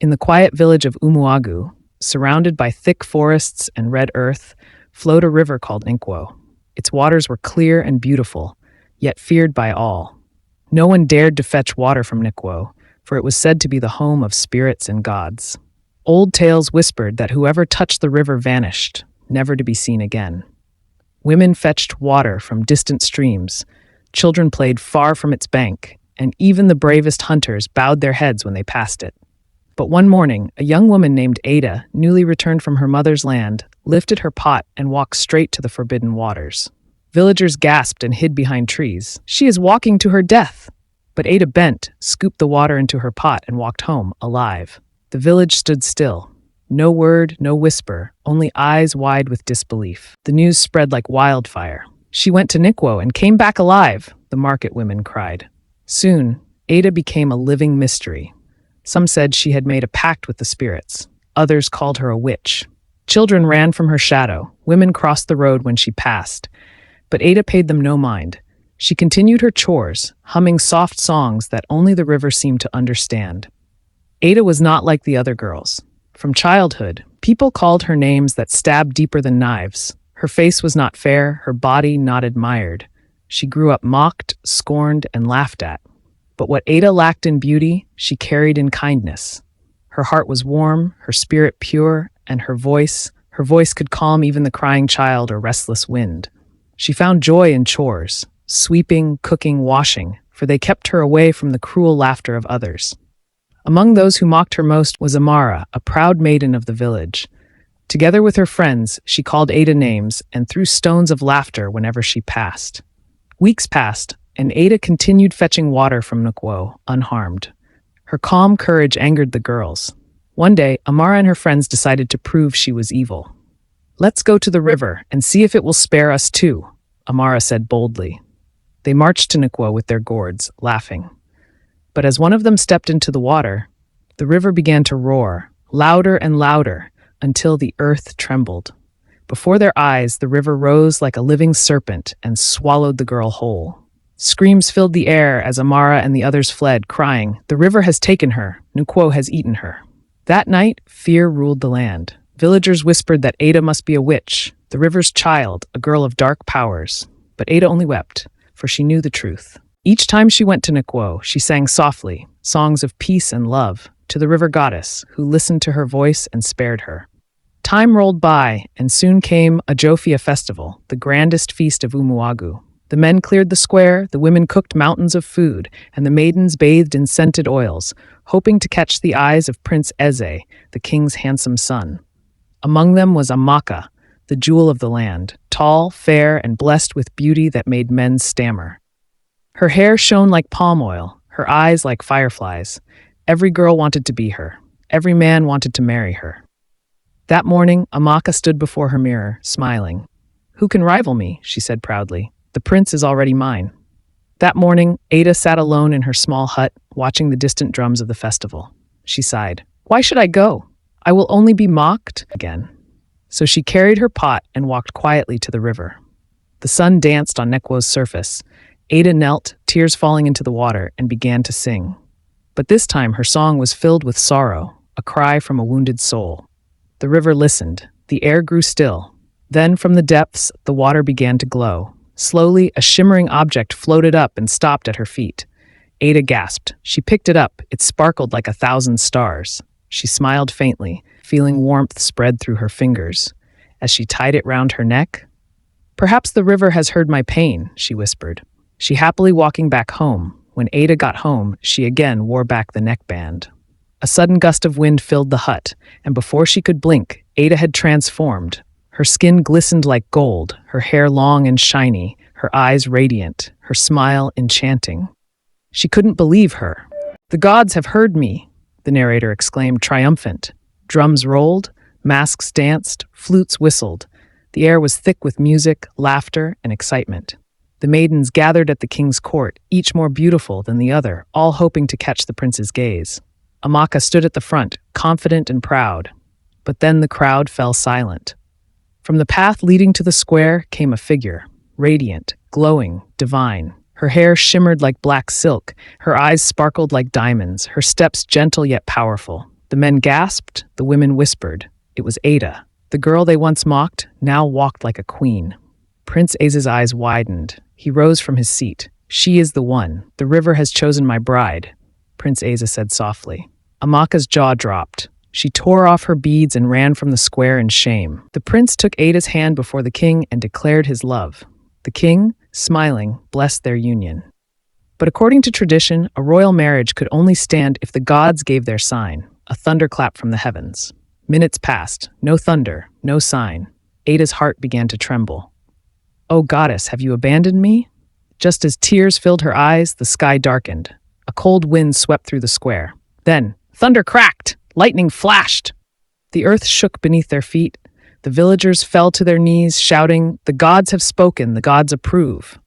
In the quiet village of Umuagu, surrounded by thick forests and red earth, flowed a river called Nkwo. Its waters were clear and beautiful, yet feared by all. No one dared to fetch water from Nkwo, for it was said to be the home of spirits and gods. Old tales whispered that whoever touched the river vanished, never to be seen again. Women fetched water from distant streams, children played far from its bank, and even the bravest hunters bowed their heads when they passed it. But one morning, a young woman named Ada, newly returned from her mother's land, lifted her pot and walked straight to the forbidden waters. Villagers gasped and hid behind trees. "She is walking to her death!" But Ada bent, scooped the water into her pot, and walked home, alive. The village stood still. No word, no whisper, only eyes wide with disbelief. The news spread like wildfire. "She went to Nkwo and came back alive," the market women cried. Soon, Ada became a living mystery. Some said she had made a pact with the spirits. Others called her a witch. Children ran from her shadow. Women crossed the road when she passed. But Ada paid them no mind. She continued her chores, humming soft songs that only the river seemed to understand. Ada was not like the other girls. From childhood, people called her names that stabbed deeper than knives. Her face was not fair, her body not admired. She grew up mocked, scorned, and laughed at. But what Ada lacked in beauty, she carried in kindness. Her heart was warm, her spirit pure, and her voice could calm even the crying child or restless wind. She found joy in chores, sweeping, cooking, washing, for they kept her away from the cruel laughter of others. Among those who mocked her most was Amara, a proud maiden of the village. Together with her friends, she called Ada names and threw stones of laughter whenever she passed. Weeks passed, and Ada continued fetching water from Nkwo, unharmed. Her calm courage angered the girls. One day, Amara and her friends decided to prove she was evil. "Let's go to the river and see if it will spare us too," Amara said boldly. They marched to Nkwo with their gourds, laughing. But as one of them stepped into the water, the river began to roar, louder and louder, until the earth trembled. Before their eyes, the river rose like a living serpent and swallowed the girl whole. Screams filled the air as Amara and the others fled, crying, "The river has taken her. Nkwo has eaten her." That night, fear ruled the land. Villagers whispered that Ada must be a witch, the river's child, a girl of dark powers. But Ada only wept, for she knew the truth. Each time she went to Nkwo, she sang softly, songs of peace and love, to the river goddess, who listened to her voice and spared her. Time rolled by, and soon came a Jofia festival, the grandest feast of Umuagu. The men cleared the square, the women cooked mountains of food, and the maidens bathed in scented oils, hoping to catch the eyes of Prince Eze, the king's handsome son. Among them was Amaka, the jewel of the land, tall, fair, and blessed with beauty that made men stammer. Her hair shone like palm oil, her eyes like fireflies. Every girl wanted to be her. Every man wanted to marry her. That morning, Amaka stood before her mirror, smiling. "Who can rival me?" she said proudly. "The prince is already mine." That morning, Ada sat alone in her small hut, watching the distant drums of the festival. She sighed. "Why should I go? I will only be mocked again." So she carried her pot and walked quietly to the river. The sun danced on Nkwo's surface. Ada knelt, tears falling into the water, and began to sing. But this time her song was filled with sorrow, a cry from a wounded soul. The river listened. The air grew still. Then from the depths, the water began to glow. Slowly, a shimmering object floated up and stopped at her feet. Ada gasped. She picked it up. It sparkled like 1,000 stars. She smiled faintly, feeling warmth spread through her fingers. As she tied it round her neck, "Perhaps the river has heard my pain," she whispered. She happily walking back home. When Ada got home, she again wore back the neckband. A sudden gust of wind filled the hut, and before she could blink, Ada had transformed. Her skin glistened like gold, her hair long and shiny, her eyes radiant, her smile enchanting. She couldn't believe her. "The gods have heard me," the narrator exclaimed, triumphant. Drums rolled, masks danced, flutes whistled. The air was thick with music, laughter, and excitement. The maidens gathered at the king's court, each more beautiful than the other, all hoping to catch the prince's gaze. Amaka stood at the front, confident and proud. But then the crowd fell silent. From the path leading to the square came a figure, radiant, glowing, divine. Her hair shimmered like black silk, her eyes sparkled like diamonds, her steps gentle yet powerful. The men gasped, the women whispered. It was Ada. The girl they once mocked now walked like a queen. Prince Aza's eyes widened. He rose from his seat. She is the one. The river has chosen my bride, Prince Aza said softly. Amaka's jaw dropped. She tore off her beads and ran from the square in shame. The prince took Ada's hand before the king and declared his love. The king, smiling, blessed their union. But according to tradition, a royal marriage could only stand if the gods gave their sign, a thunderclap from the heavens. Minutes passed, no thunder, no sign. Ada's heart began to tremble. "Oh goddess, have you abandoned me?" Just as tears filled her eyes, the sky darkened. A cold wind swept through the square. Then, thunder cracked, lightning flashed. The earth shook beneath their feet. The villagers fell to their knees, shouting, "The gods have spoken, the gods approve."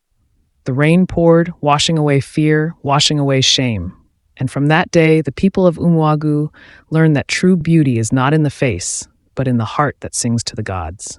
The rain poured, washing away fear, washing away shame. And from that day, the people of Umuagu learned that true beauty is not in the face, but in the heart that sings to the gods.